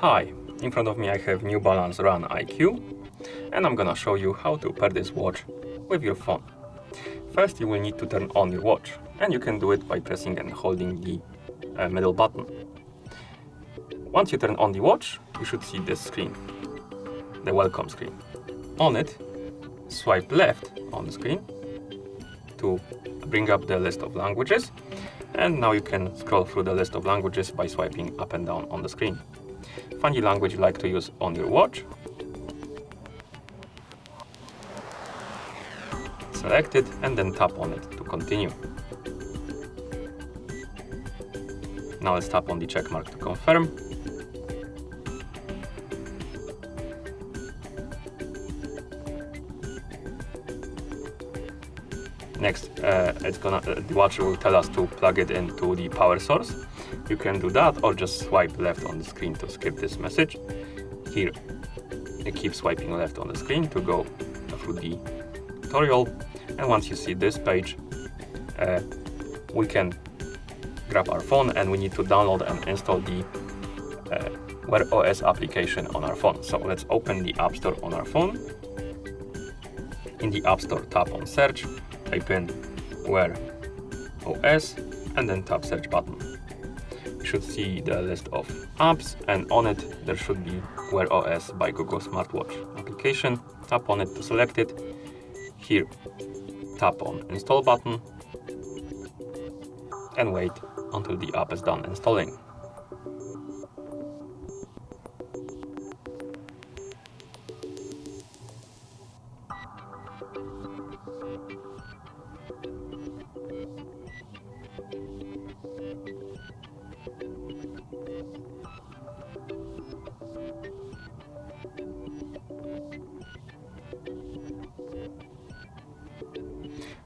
Hi, in front of me I have new Balance RunIQ, and I'm gonna show you how to pair this watch with your phone. First you will need to turn on your watch, and you can do it by pressing and holding the middle button. Once you turn on the watch, you should see this screen, the welcome screen. On it, swipe left on the screen to bring up the list of languages, and now you can scroll through the list of languages by swiping up and down on the screen. Find the language you like to use on your watch, select it and then tap on it to continue. Now let's tap on the check mark to confirm. Next, the watch will tell us to plug it into the power source. You can do that or just swipe left on the screen to skip this message. Here, you keep swiping left on the screen to go through the tutorial. And once you see this page, we can grab our phone and we need to download and install the Wear OS application on our phone. So let's open the App Store on our phone. In the App Store, tap on search, type in Wear OS and then tap search button. You should see the list of apps, and on it there should be Wear OS by Google Smartwatch application. Tap on it to select it. Here, tap on install button and wait until the app is done installing.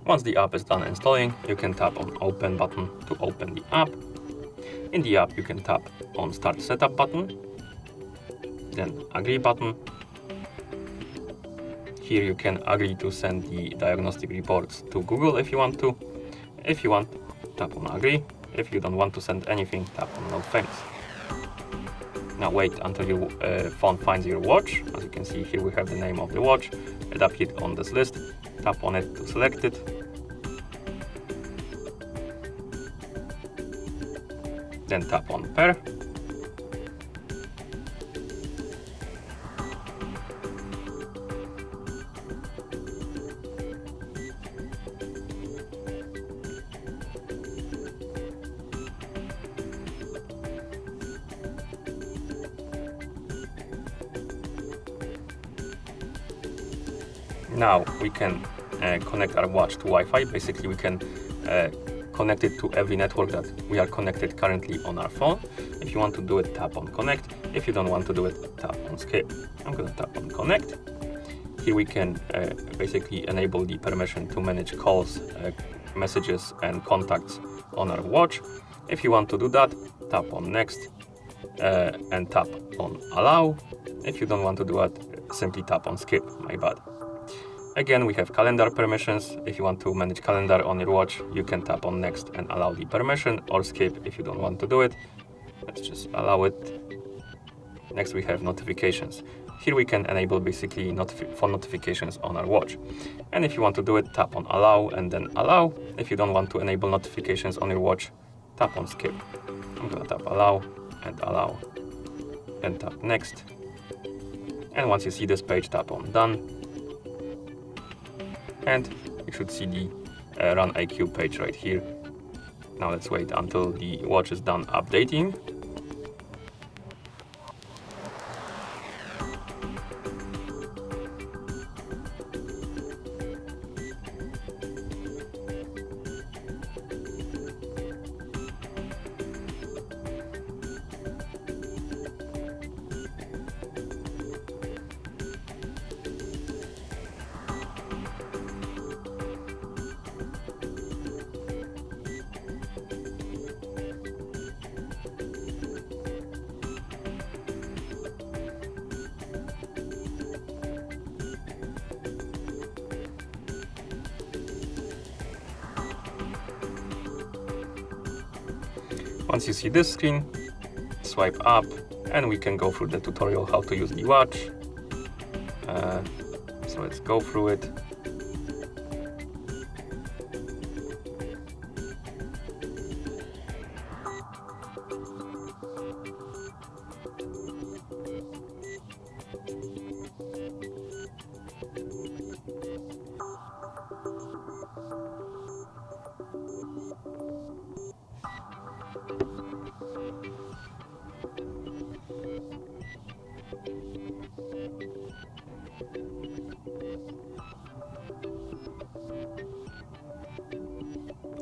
Once the app is done installing, you can tap on Open button to open the app. In the app, you can tap on Start Setup button, then Agree button. Here you can agree to send the diagnostic reports to Google if you want to. If you want, tap on Agree. If you don't want to send anything, tap on No Thanks. Now wait until your phone finds your watch. As you can see here, we have the name of the watch. It appeared on this list. Tap on it to select it. Then tap on Pair. Now we can connect our watch to Wi-Fi. Basically, we can connect it to every network that we are connected currently on our phone. If you want to do it, tap on Connect. If you don't want to do it, tap on Skip. I'm going to tap on Connect. Here we can basically enable the permission to manage calls, messages and contacts on our watch. If you want to do that, tap on Next and tap on Allow. If you don't want to do it, simply tap on Skip. My bad. Again, we have calendar permissions. If you want to manage calendar on your watch, you can tap on Next and allow the permission, or skip if you don't want to do it. Let's just allow it. Next, we have notifications. Here we can enable basically phone notifications on our watch. And if you want to do it, tap on Allow and then Allow. If you don't want to enable notifications on your watch, tap on Skip. I'm gonna tap Allow, and tap Next. And once you see this page, tap on Done. And you should see the RunIQ page right here. Now let's wait until the watch is done updating. Once you see this screen, swipe up, and we can go through the tutorial how to use the watch. So let's go through it.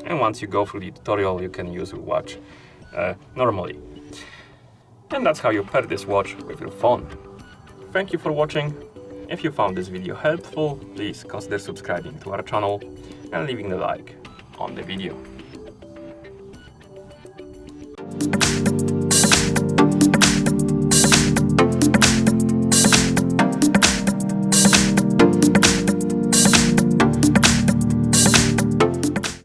And once you go through the tutorial, you can use your watch normally. And that's how you pair this watch with your phone. Thank you for watching. If you found this video helpful, please consider subscribing to our channel and leaving a like on the video.